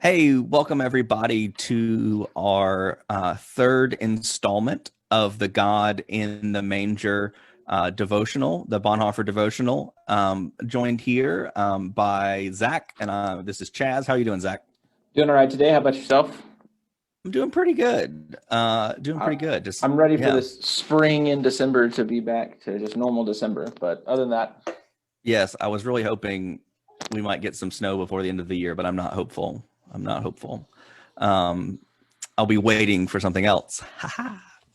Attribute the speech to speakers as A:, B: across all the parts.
A: Hey, welcome everybody to our third installment of the God in the Manger devotional, the Bonhoeffer devotional. Joined here by Zach, and this is Chaz. How are you doing, Zach?
B: Doing all right today. How about yourself?
A: I'm doing pretty good. Doing
B: I,
A: pretty good. Just
B: I'm ready for
A: yeah,
B: this spring in December to be back to just normal December. But other than that,
A: yes. I was really hoping we might get some snow before the end of the year, but I'm not hopeful. I'm not hopeful. Um, I'll be waiting for something else.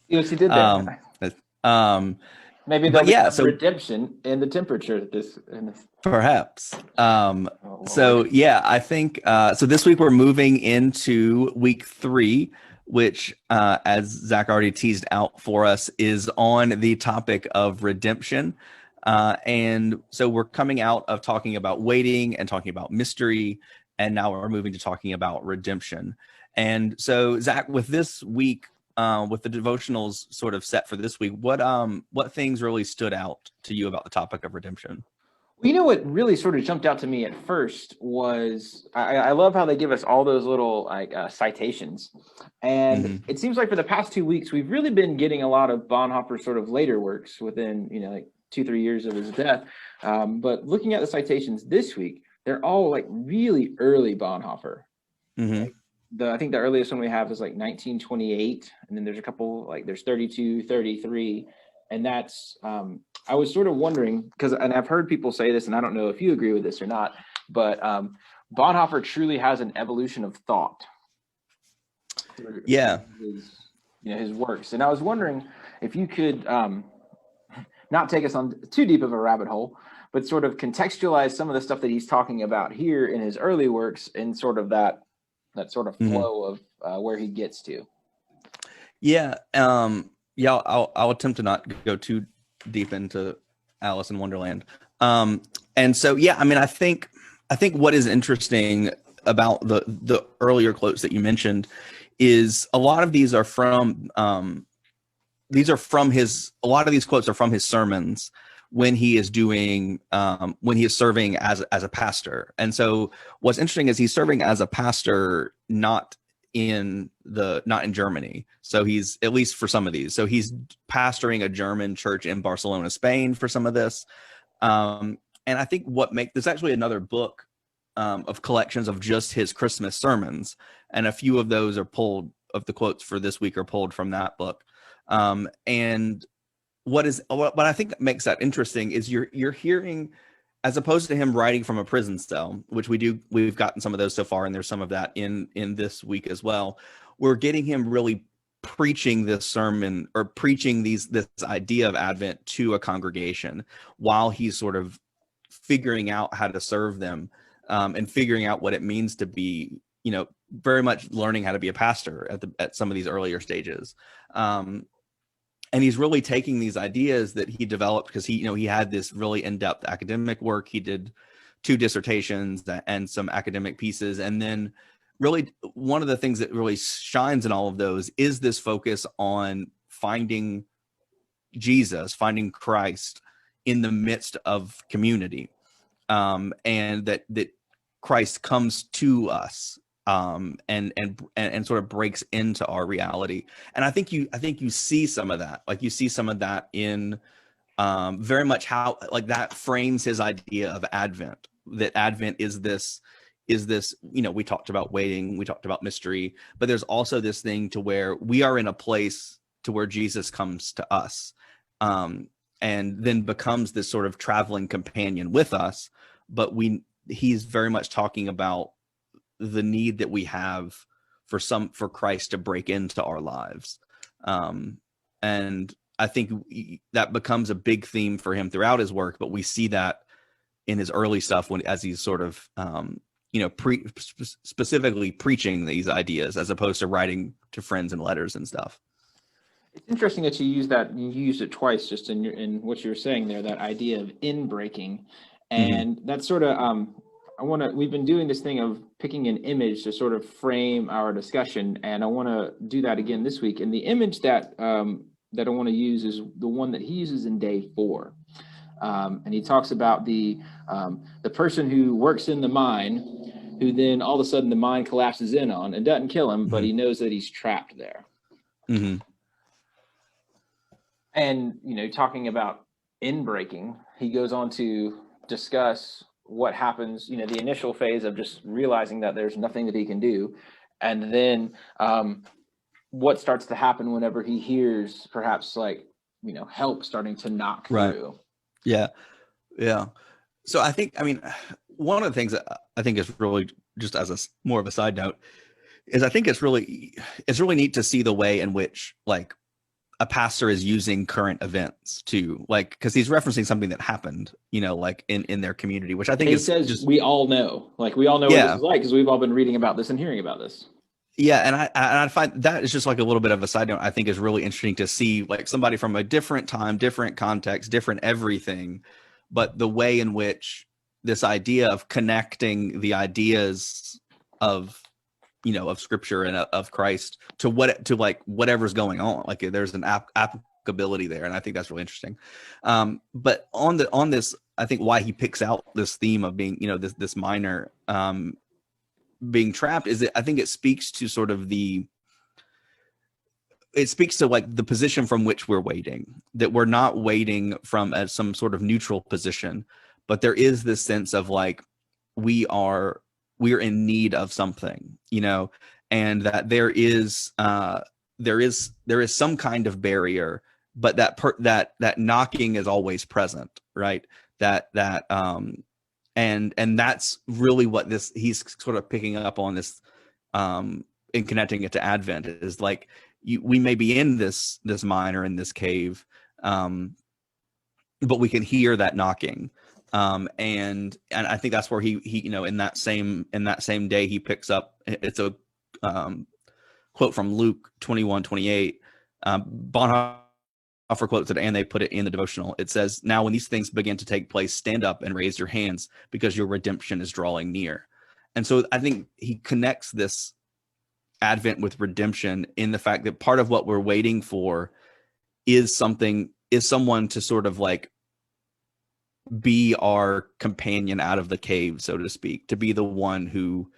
B: see what you did
A: um,
B: there.
A: um,
B: Maybe
A: but
B: there'll be
A: yeah,
B: some
A: so
B: redemption in the temperature in this.
A: perhaps.
B: Oh
A: So
B: Lord.
A: yeah, I think so. This week we're moving into week three, which, as Zach already teased out for us, is on the topic of redemption. And so we're coming out of talking about waiting and talking about mystery, and now we're moving to talking about redemption. And so, Zach, with this week, with the devotionals sort of set for this week, what things really stood out to you about the topic of redemption?
B: Well, you know what really sort of jumped out to me at first was I love how they give us all those little citations, and
A: Hmm.
B: it seems like for the past 2 weeks we've really been getting a lot of Bonhoeffer's sort of later works within like 2-3 years of his death. But looking at the citations this week, they're all like really early Bonhoeffer.
A: Hmm.
B: Like I think the earliest one we have is like 1928, and then there's a couple like there's 32, 33, and that's I was sort of wondering because, and I've heard people say this, and I don't know if you agree with this or not, but Bonhoeffer truly has an evolution of thought through
A: Yeah.
B: his his works, and I was wondering if you could not take us on too deep of a rabbit hole, but sort of contextualize some of the stuff that he's talking about here in his early works and sort of that sort of
A: Hmm.
B: flow of where he gets to.
A: Yeah. Yeah. I'll attempt to not go too deep into Alice in Wonderland. Um, and so, yeah, I mean, I think what is interesting about the earlier quotes that you mentioned is a lot of these are from his a lot of these quotes are from his sermons when he is serving as a pastor. And so what's interesting is he's serving as a pastor not in Germany. So he's, at least for some of these, so he's pastoring a German church in Barcelona, Spain, for some of this. And I think there's actually another book of collections of just his Christmas sermons, and a few of those are pulled of the quotes for this week are pulled from that book. And what I think makes that interesting is you're hearing, as opposed to him writing from a prison cell, which we've gotten some of those so far, and there's some of that in this week as well. We're getting him really preaching this sermon, or preaching this idea of Advent to a congregation, while he's sort of figuring out how to serve them, and figuring out what it means to be, very much learning how to be a pastor at some of these earlier stages. Um, and he's really taking these ideas that he developed, because he had this really in-depth academic work. He did two dissertations and some academic pieces, and then really one of the things that really shines in all of those is this focus on finding Jesus, finding Christ in the midst of community, and that Christ comes to us, and sort of breaks into our reality. And I think you see some of that, like you see some of that in, very much how, like, that frames his idea of Advent. That Advent is this, we talked about waiting, we talked about mystery, but there's also this thing to where we are in a place to where Jesus comes to us, um, and then becomes this sort of traveling companion with us. But he's very much talking about the need that we have for Christ to break into our lives. Um, and I think that becomes a big theme for him throughout his work, but we see that in his early stuff, as he's sort of, specifically preaching these ideas, as opposed to writing to friends and letters and stuff.
B: It's interesting that you use that. You used it twice just in what you were saying there. That idea of in breaking,
A: Mm-hmm.
B: and that's sort of I want to. We've been doing this thing of picking an image to sort of frame our discussion, and I want to do that again this week. And the image that I want to use is the one that he uses in day 4. And he talks about the person who works in the mine, who then all of a sudden the mine collapses in on and doesn't kill him, but he knows that he's trapped there.
A: Mm-hmm.
B: And, talking about in-breaking, he goes on to discuss what happens, the initial phase of just realizing that there's nothing that he can do. And then what starts to happen whenever he hears perhaps help starting to knock through.
A: Yeah. Yeah. So I think, one of the things that I think is really, just as a more of a side note, is I think it's really neat to see the way in which like a pastor is using current events to because he's referencing something that happened, like in their community, which I think
B: says
A: just,
B: we all know what this is like, because we've all been reading about this and hearing about this.
A: Yeah, and I find that is just like a little bit of a side note. I think is really interesting to see like somebody from a different time, different context, different everything, but the way in which this idea of connecting the ideas of of Scripture and of Christ to whatever's going on, like there's an applicability there, and I think that's really interesting. But on this, I think why he picks out this theme of being this miner being trapped is that I think it speaks to sort of like the position from which we're waiting, that we're not waiting from some sort of neutral position, but there is this sense of like we're in need of something, and that there is some kind of barrier, but that knocking is always present, right? And that's really what he's sort of picking up on this in connecting it to Advent is like we may be in this mine or in this cave, but we can hear that knocking, and I think that's where he in that same day he picks up. It's a quote from Luke 21:28. Bonhoeffer quotes it, and they put it in the devotional. It says, "Now when these things begin to take place, stand up and raise your hands, because your redemption is drawing near." And so I think he connects this Advent with redemption in the fact that part of what we're waiting for is someone to sort of like be our companion out of the cave, so to speak, to be the one who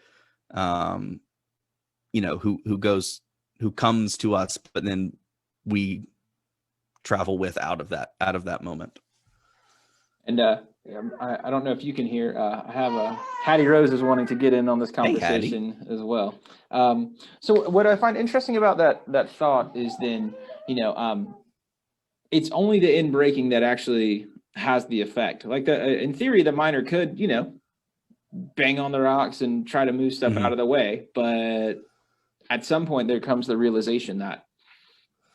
A: who comes to us, but then we travel with out of that moment. And
B: I don't know if you can hear, I have Hattie Rose is wanting to get in on this conversation as well. So what I find interesting about that thought is then, it's only the in-breaking that actually has the effect. Like in theory, the miner could, bang on the rocks and try to move stuff out of the way. But at some point there comes the realization that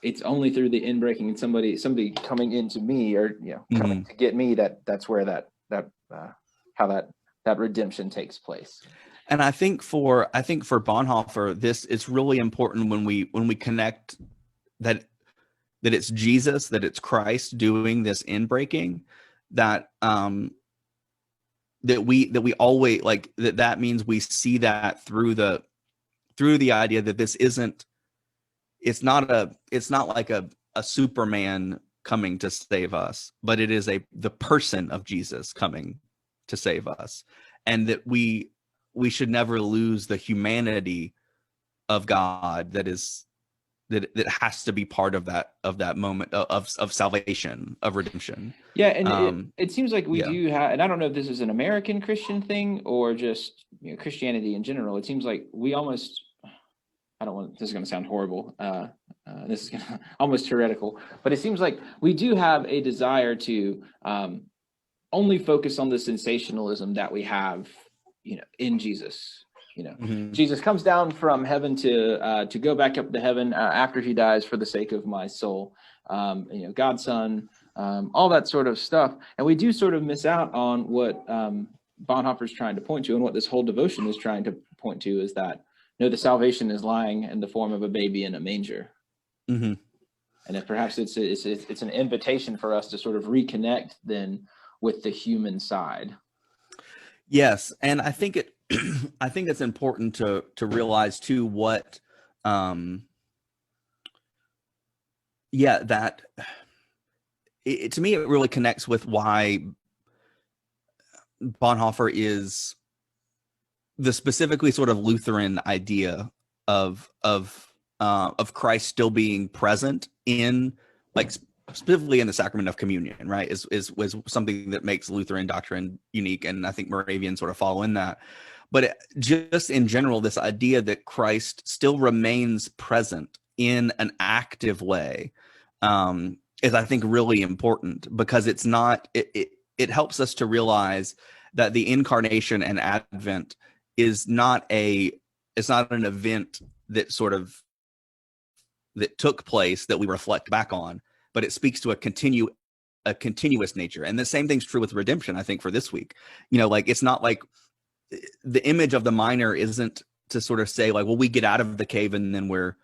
B: it's only through the in-breaking and somebody coming into me or, coming to get me, that's where how that redemption takes place.
A: And I think for Bonhoeffer, it's really important when we connect that it's Jesus, that it's Christ doing this in-breaking, that we always like that means we see that through the idea that this isn't, it's not like a Superman coming to save us, but it is the person of Jesus coming to save us, and that we should never lose the humanity of God that has to be part of that moment of salvation, of redemption.
B: Yeah, and it seems like we do have, and I don't know if this is an American Christian thing or just Christianity in general. It seems like we almost, this is going to sound horrible. This is almost heretical, but it seems like we do have a desire to only focus on the sensationalism that we have, in Jesus. Jesus comes down from heaven to go back up to heaven after he dies for the sake of my soul. God's Son, all that sort of stuff, and we do sort of miss out on what Bonhoeffer's trying to point to, and what this whole devotion is trying to point to, is that the salvation is lying in the form of a baby in a manger. And if perhaps it's an invitation for us to sort of reconnect then with the human side.
A: Yes, and I think it's important to realize too what that to me it really connects with why Bonhoeffer is the specifically sort of Lutheran idea of Christ still being present in, like, specifically in the sacrament of communion, right, is something that makes Lutheran doctrine unique, and I think Moravians sort of follow in that. But just in general, this idea that Christ still remains present in an active way is, I think, really important, because it's not it helps us to realize that the incarnation and Advent is not it's not an event that sort of that took place that we reflect back on, but it speaks to a continuous nature. And the same thing's true with redemption, I think, for this week. Like, it's not like the image of the miner isn't to sort of say, like, well, we get out of the cave and then we're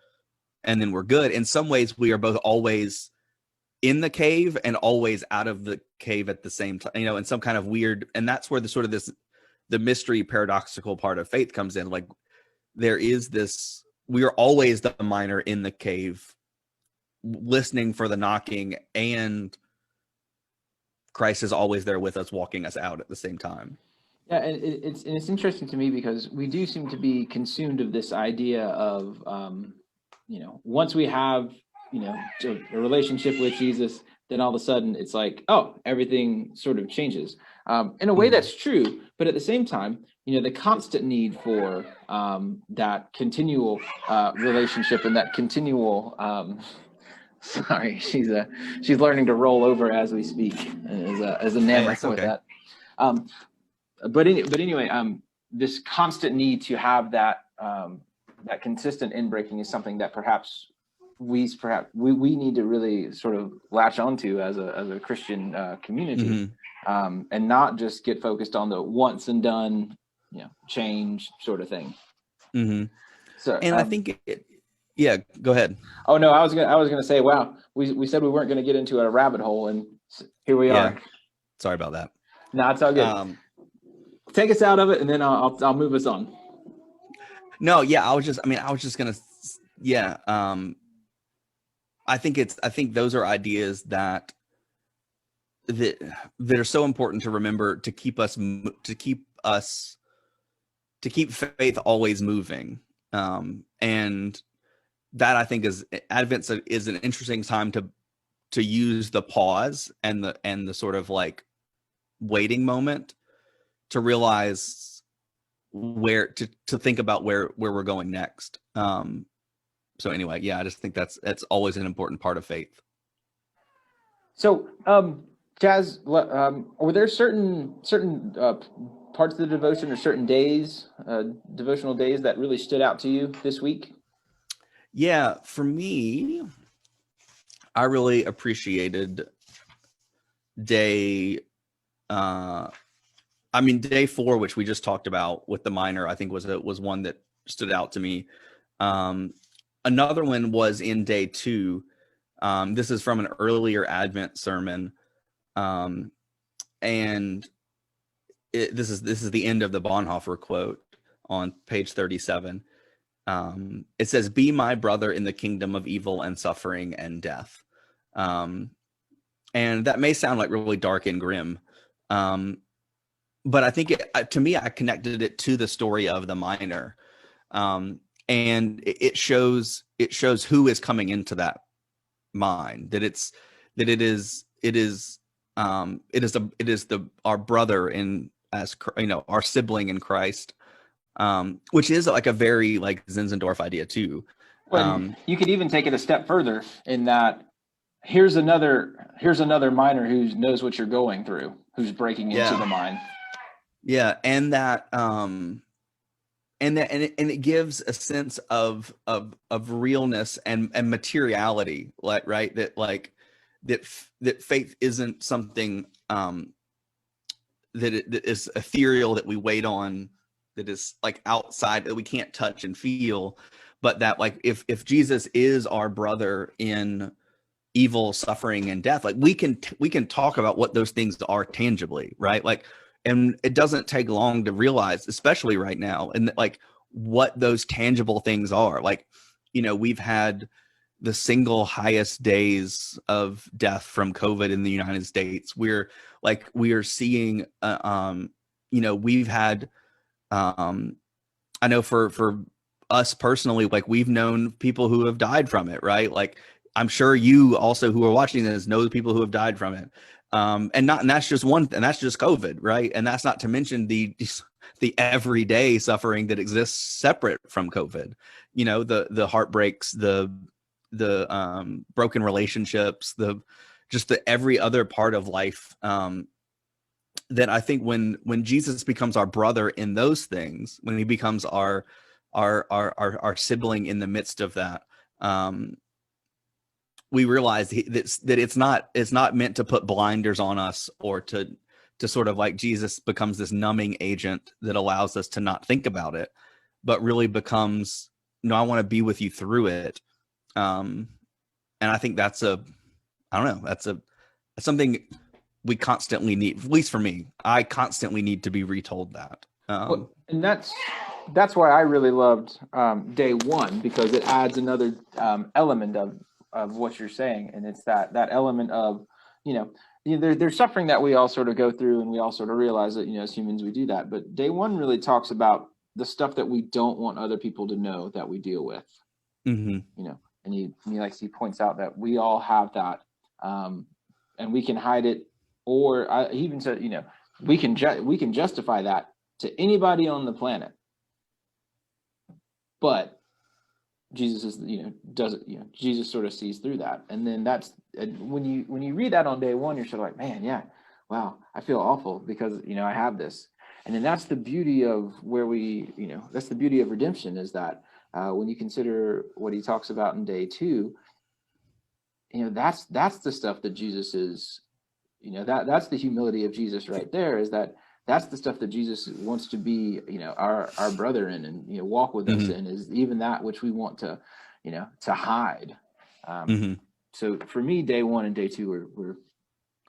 A: good. In some ways, we are both always in the cave and always out of the cave at the same time, in some kind of weird, and that's where the sort of the mystery paradoxical part of faith comes in. Like, there is this, we are always the miner in the cave, listening for the knocking, and Christ is always there with us, walking us out at the same time.
B: Yeah, and it's interesting to me because we do seem to be consumed of this idea of, once we have, a relationship with Jesus, then all of a sudden it's like, oh, everything sort of changes. In a way, that's true, but at the same time, the constant need for that continual relationship and that continual. Sorry, she's learning to roll over as we speak, as enamored with that. But anyway, this constant need to have that that consistent inbreaking is something that perhaps we need to really sort of latch onto as a Christian community, and not just get focused on the once and done, change sort of thing. So,
A: and I think yeah, go ahead.
B: Oh no, I was gonna say, wow, we said we weren't gonna get into a rabbit hole, and here we are.
A: Sorry about that.
B: No, it's all good. Take us out of it, and then I'll move us on.
A: No, yeah, I was just gonna, I think those are ideas that are so important to remember, to keep faith always moving, and that, I think, is Advent is an interesting time to use the pause and the sort of like waiting moment to realize where to think about where we're going next. So anyway, yeah, I just think that's always an important part of faith.
B: So, Jazz, were there certain parts of the devotion or certain days, devotional days, that really stood out to you this week?
A: Yeah, for me, I really appreciated day 4, which we just talked about with the miner. I think was one that stood out to me. Another one was in day 2. This is from an earlier Advent sermon, and this is the end of the Bonhoeffer quote on page 37. It says, "Be my brother in the kingdom of evil and suffering and death." And that may sound like really dark and grim, but I think to me, I connected it to the story of the miner, and it shows who is coming into that mine. That it is our brother in, as our sibling in Christ. Which is like a very like Zinzendorf idea too.
B: Well, you could even take it a step further in that here's another miner who knows what you're going through, who's breaking into the mine.
A: Yeah, and it gives a sense of realness and materiality, like, right, that faith isn't something that is ethereal, that we wait on, that is like outside, that we can't touch and feel, but that, like, if Jesus is our brother in evil, suffering, and death, like we can talk about what those things are tangibly, right? Like, and it doesn't take long to realize, especially right now, and like what those tangible things are. Like, we've had the single highest days of death from COVID in the United States. We are seeing, we've had I know for us personally, like we've known people who have died from it, right? Like I'm sure you also who are watching this know the people who have died from it. And that's just and that's just COVID, right? And that's not to mention the everyday suffering that exists separate from COVID. You know, the heartbreaks, the broken relationships, the just the every other part of life. That I think when Jesus becomes our brother in those things, when he becomes our sibling in the midst of that, we realize that it's not meant to put blinders on us or to sort of like Jesus becomes this numbing agent that allows us to not think about it, but really becomes, no, I want to be with you through it. And I think that's I don't know, that's something we constantly need, at least for me, I constantly need to be retold that.
B: Well, and that's why I really loved day one, because it adds another element of what you're saying, and it's that element of, there's suffering that we all sort of go through, and we all sort of realize that, as humans we do that. But day one really talks about the stuff that we don't want other people to know that we deal with.
A: Mm-hmm.
B: And he points out that we all have that, and we can hide it, or he even said, we can justify that to anybody on the planet, but Jesus is, does it, Jesus sort of sees through that. And then that's when you read that on day one, you're sort of like, man, yeah, wow, I feel awful because, I have this. And then that's the beauty of that's the beauty of redemption, is that when you consider what he talks about in day two, that's the stuff that Jesus is, that's the humility of Jesus right there, is that's the stuff that Jesus wants to be, our brother in, and, walk with us in, is even that which we want to, to hide. So for me, day one and day two were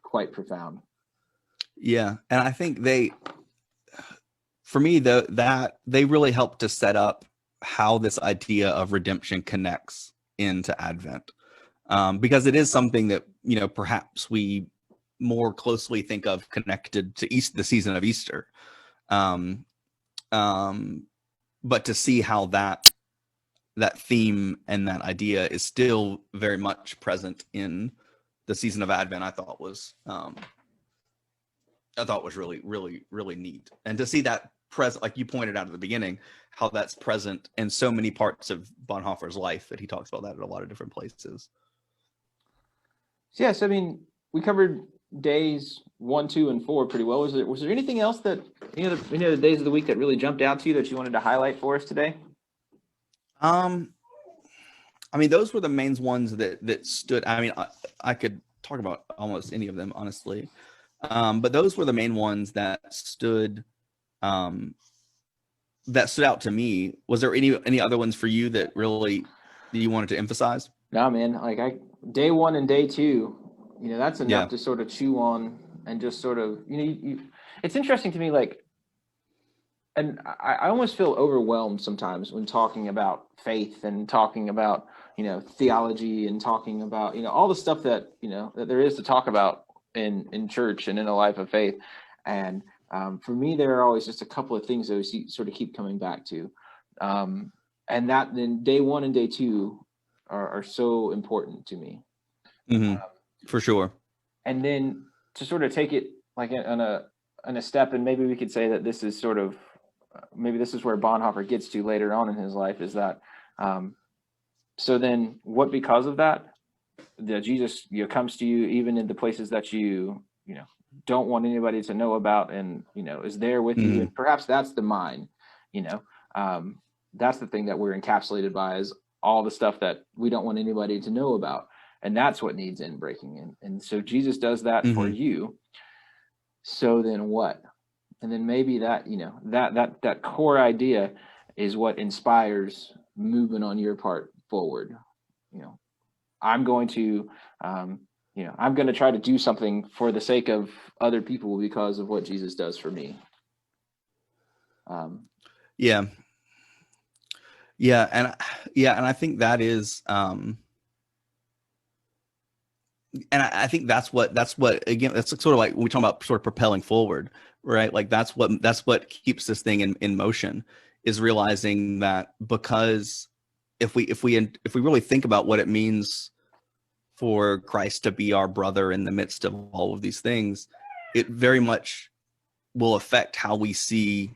B: quite profound.
A: Yeah. And I think for me, that they really help to set up how this idea of redemption connects into Advent. Because it is something that, perhaps we more closely think of connected to the season of Easter. But to see how that theme and that idea is still very much present in the season of Advent, I thought was really, really, really neat. And to see that present, like you pointed out at the beginning, how that's present in so many parts of Bonhoeffer's life, that he talks about that at a lot of different places.
B: Yes, I mean, we covered days 1, 2, and 4 pretty well. Was there anything else that the days of the week that really jumped out to you that you wanted to highlight for us today?
A: I mean, those were the main ones that stood. I mean, I could talk about almost any of them, honestly, but those were the main ones that stood out to me. Was there any other ones for you that really you wanted to emphasize?
B: No, man. Like day 1 and day 2, that's enough to sort of chew on, and just sort of, it's interesting to me, like, and I almost feel overwhelmed sometimes when talking about faith and talking about, theology, and talking about, all the stuff that, that there is to talk about in church and in a life of faith. And for me, there are always just a couple of things that we sort of keep coming back to. And that then day 1 and day 2 are so important to me.
A: For sure.
B: And then to sort of take it like on a step, and maybe we could say that this is sort of, maybe this is where Bonhoeffer gets to later on in his life, is that so then what, because of that, that Jesus comes to you even in the places that you don't want anybody to know about, and is there with you, and perhaps that's the mind, that's the thing that we're encapsulated by, is all the stuff that we don't want anybody to know about, and that's what needs in breaking. And so Jesus does that for you. So then what? And then maybe that, that core idea is what inspires movement on your part forward. I'm going to, I'm going to try to do something for the sake of other people because of what Jesus does for me.
A: Yeah. And I think that is, and I think that's what, again, that's sort of like we talk about sort of propelling forward, right? Like that's what keeps this thing in motion, is realizing that, because if we really think about what it means for Christ to be our brother in the midst of all of these things, it very much will affect how we see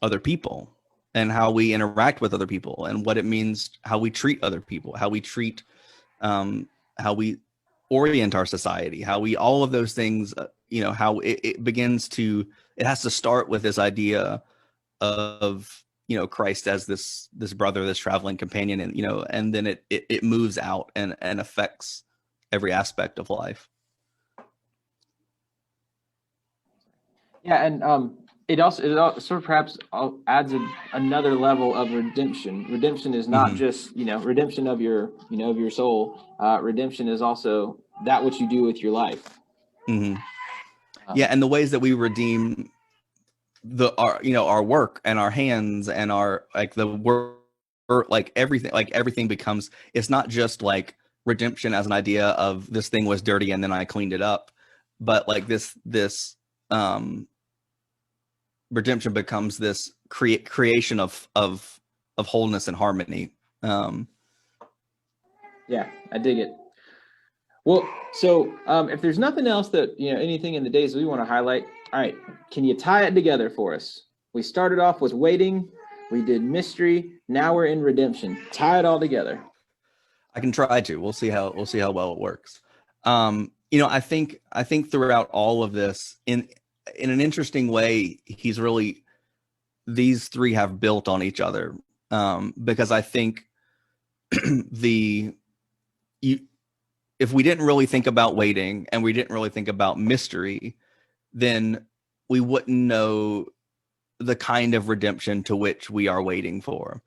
A: other people and how we interact with other people, and what it means, how we treat other people, how we treat, how we orient our society, how we, all of those things, how it begins to, it has to start with this idea of, Christ as this brother, this traveling companion, and, and then it moves out and affects every aspect of life.
B: Yeah, and it also sort of perhaps adds another level of redemption. Redemption is not just redemption of your of your soul. Redemption is also that which you do with your life.
A: Yeah, and the ways that we redeem our work and our hands and our, like, the work, like everything becomes, it's not just like redemption as an idea of this thing was dirty and then I cleaned it up, but like this redemption becomes this creation of wholeness and harmony.
B: Yeah, I dig it. Well, so if there's nothing else that, anything in the days we want to highlight, all right, can you tie it together for us? We started off with waiting, we did mystery, now we're in redemption. Tie it all together.
A: I can try to. We'll see how well it works. I think throughout all of this, in an interesting way, these three have built on each other, because I think if we didn't really think about waiting and we didn't really think about mystery, then we wouldn't know the kind of redemption to which we are waiting for.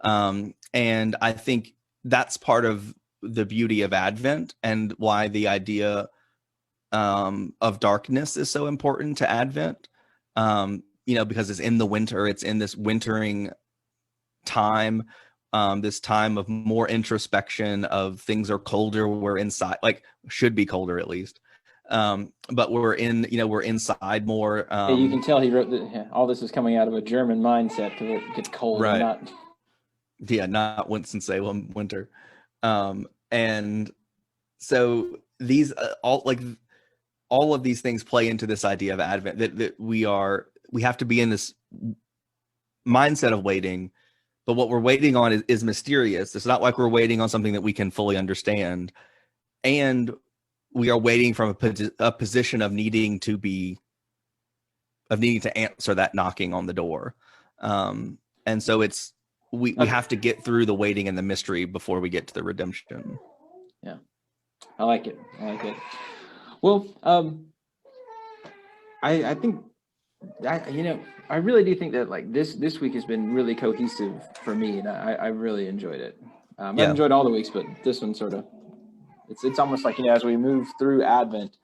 A: And I think that's part of the beauty of Advent, and why the idea of darkness is so important to Advent. Because it's in the winter, it's in this wintering time, this time of more introspection, of things are colder, we're inside, like should be colder at least, but we're inside more.
B: You can tell he wrote all this is coming out of a German mindset, because it gets cold,
A: right?
B: Not
A: Winston-Salem winter. And so these all of these things play into this idea of Advent, that we have to be in this mindset of waiting, but what we're waiting on is mysterious. It's not like we're waiting on something that we can fully understand, and we are waiting from a position of needing to answer that knocking on the door. And so we have to get through the waiting and the mystery before we get to the redemption.
B: Yeah, I like it. Well, I think I really do think that, like, this week has been really cohesive for me, and I really enjoyed it. I've enjoyed all the weeks, but this one sort of, it's almost like, as we move through Advent,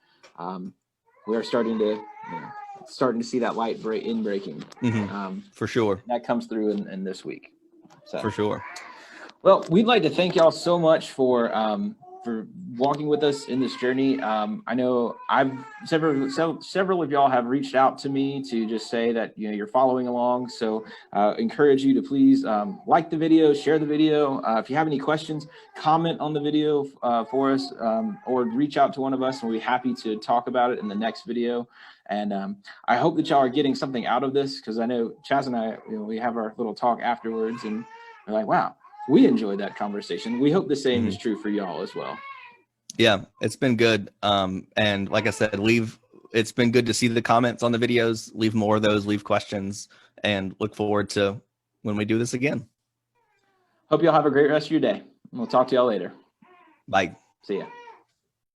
B: we are starting to see that light breaking.
A: For sure.
B: That comes through in this week. So.
A: For sure.
B: Well, we'd like to thank y'all so much for walking with us in this journey. I know several of y'all have reached out to me to just say that you're following along. So encourage you to please like the video, share the video. If you have any questions, comment on the video for us, or reach out to one of us, and we'll be happy to talk about it in the next video. And I hope that y'all are getting something out of this, because I know Chaz and I, we have our little talk afterwards, and we're like, wow, we enjoyed that conversation. We hope the same is true for y'all as well.
A: Yeah, it's been good. And like I said, it's been good to see the comments on the videos. Leave more of those, leave questions, and look forward to when we do this again.
B: Hope y'all have a great rest of your day. We'll talk to y'all later.
A: Bye.
B: See ya.